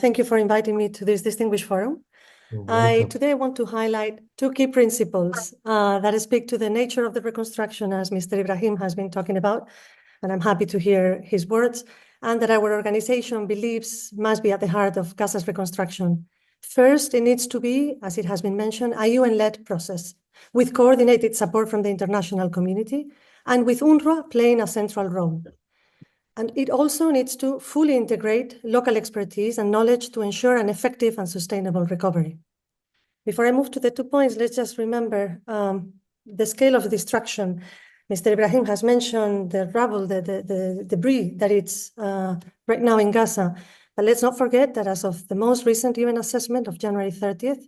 thank you for inviting me to this distinguished forum. Today I want to highlight two key principles that speak to the nature of the reconstruction, as Mr. Ibrahim has been talking about, and I'm happy to hear his words, and that our organization believes must be at the heart of Gaza's reconstruction. First, it needs to be, as it has been mentioned, a UN-led process with coordinated support from the international community and with UNRWA playing a central role. And it also needs to fully integrate local expertise and knowledge to ensure an effective and sustainable recovery. Before I move to the 2 points, let's just remember the scale of the destruction. Mr. Ibrahim has mentioned the rubble, the debris that it's right now in Gaza. But let's not forget that as of the most recent UN assessment of January 30th,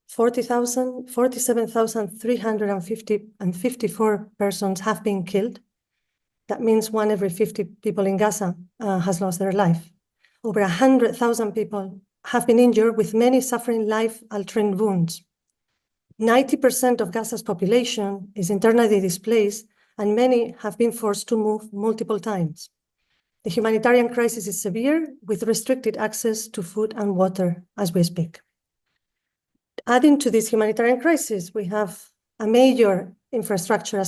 47,354 persons have been killed. That means 1 every 50 people in Gaza has lost their life. Over 100,000 people have been injured, with many suffering life-altering wounds. 90% of Gaza's population is internally displaced, and many have been forced to move multiple times. The humanitarian crisis is severe, with restricted access to food and water as we speak. Adding to this humanitarian crisis, we have a major infrastructure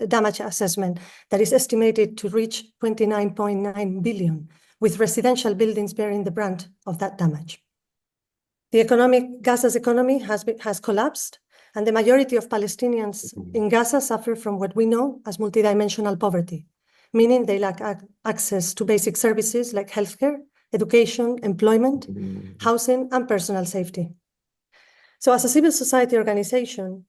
damage assessment that is estimated to reach 29.9 billion, with residential buildings bearing the brunt of that damage. Gaza's economy has collapsed, and the majority of Palestinians in Gaza suffer from what we know as multidimensional poverty, meaning they lack access to basic services like healthcare, education, employment, housing, and personal safety. So as a civil society organization,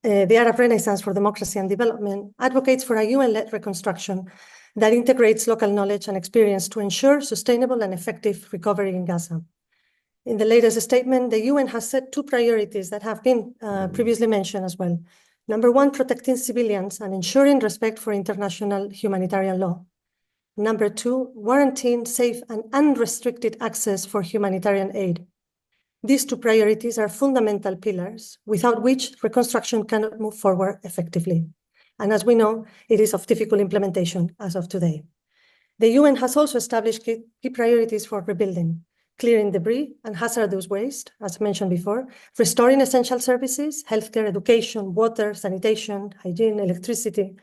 the Arab Renaissance for Democracy and Development advocates for a UN-led reconstruction that integrates local knowledge and experience to ensure sustainable and effective recovery in Gaza. In the latest statement, the UN has set 2 priorities that have been previously mentioned as well. Number 1, protecting civilians and ensuring respect for international humanitarian law. Number 2, guaranteeing safe and unrestricted access for humanitarian aid. These 2 priorities are fundamental pillars without which reconstruction cannot move forward effectively. And as we know, it is of difficult implementation as of today. The UN has also established key priorities for rebuilding: clearing debris and hazardous waste, as mentioned before, restoring essential services, healthcare, education, water, sanitation, hygiene, electricity,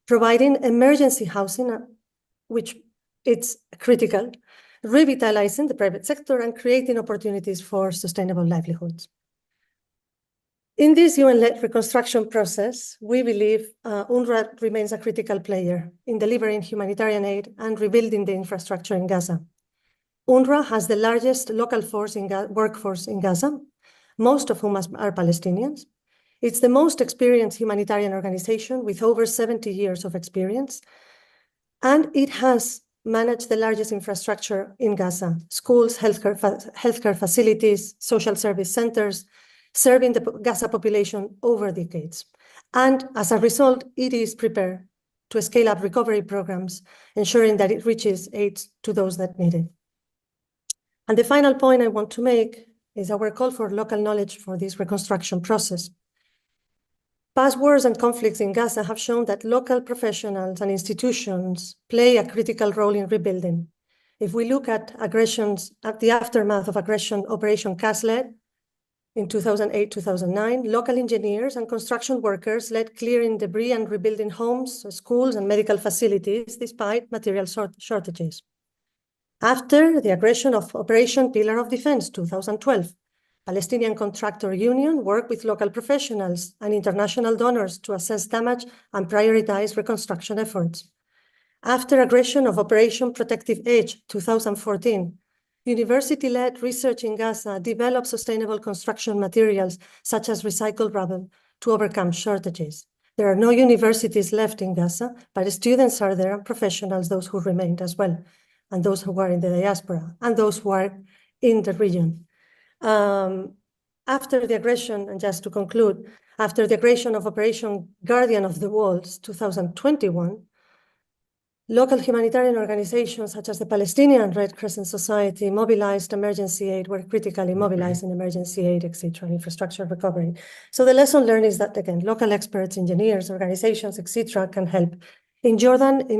providing emergency housing, which it's critical, revitalizing the private sector, and creating opportunities for sustainable livelihoods. In this UN-led reconstruction process, we believe UNRWA remains a critical player in delivering humanitarian aid and rebuilding the infrastructure in Gaza. UNRWA has the largest local workforce in Gaza, most of whom are Palestinians. It's the most experienced humanitarian organization with over 70 years of experience, and it has managed the largest infrastructure in Gaza: schools, healthcare facilities, social service centers, serving the Gaza population over decades. And as a result, it is prepared to scale up recovery programs, ensuring that it reaches aid to those that need it. And the final point I want to make is our call for local knowledge for this reconstruction process. Past wars and conflicts in Gaza have shown that local professionals and institutions play a critical role in rebuilding. If we look at the aftermath of aggression Operation Cast-led in 2008-2009, local engineers and construction workers led clearing debris and rebuilding homes, schools, and medical facilities despite material shortages. After the aggression of Operation Pillar of Defense 2012, Palestinian Contractor Union worked with local professionals and international donors to assess damage and prioritize reconstruction efforts. After aggression of Operation Protective Edge 2014, university-led research in Gaza developed sustainable construction materials such as recycled rubble to overcome shortages. There are no universities left in Gaza, but students are there and professionals, those who remained as well, and those who are in the diaspora, and those who are in the region. After the aggression, and just to conclude, after the aggression of Operation Guardian of the Walls 2021, local humanitarian organizations such as the Palestinian Red Crescent Society mobilized emergency aid, were critically mobilized in emergency aid, etc., infrastructure recovery. So the lesson learned is that, again, local experts, engineers, organizations, etc., can help. In Jordan, in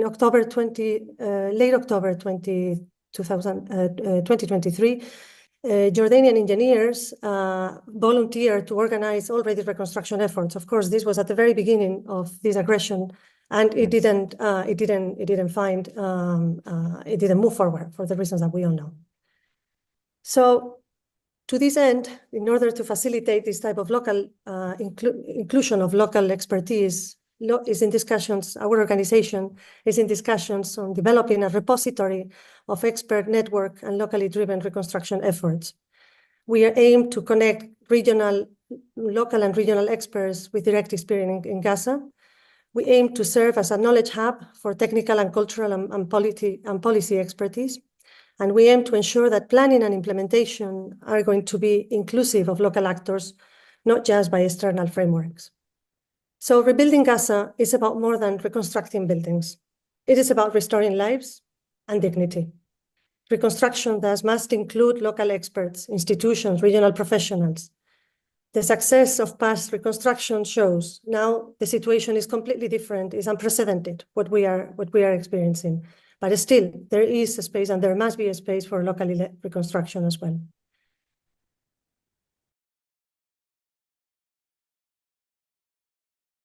late October 20 2023, Jordanian engineers volunteered to organize already reconstruction efforts. Of course, this was at the very beginning of this aggression, and it didn't move forward for the reasons that we all know. So, to this end, in order to facilitate this type of local inclusion of local expertise, is in discussions. Our organization is in discussions on developing a repository of expert network and locally driven reconstruction efforts. We are aimed to connect local and regional experts with direct experience in Gaza. We aim to serve as a knowledge hub for technical and cultural and policy expertise. And we aim to ensure that planning and implementation are going to be inclusive of local actors, not just by external frameworks. So rebuilding Gaza is about more than reconstructing buildings. It is about restoring lives and dignity. Reconstruction thus must include local experts, institutions, regional professionals. The success of past reconstruction shows now the situation is completely different, is unprecedented, what we are experiencing. But still, there is a space and there must be a space for local reconstruction as well.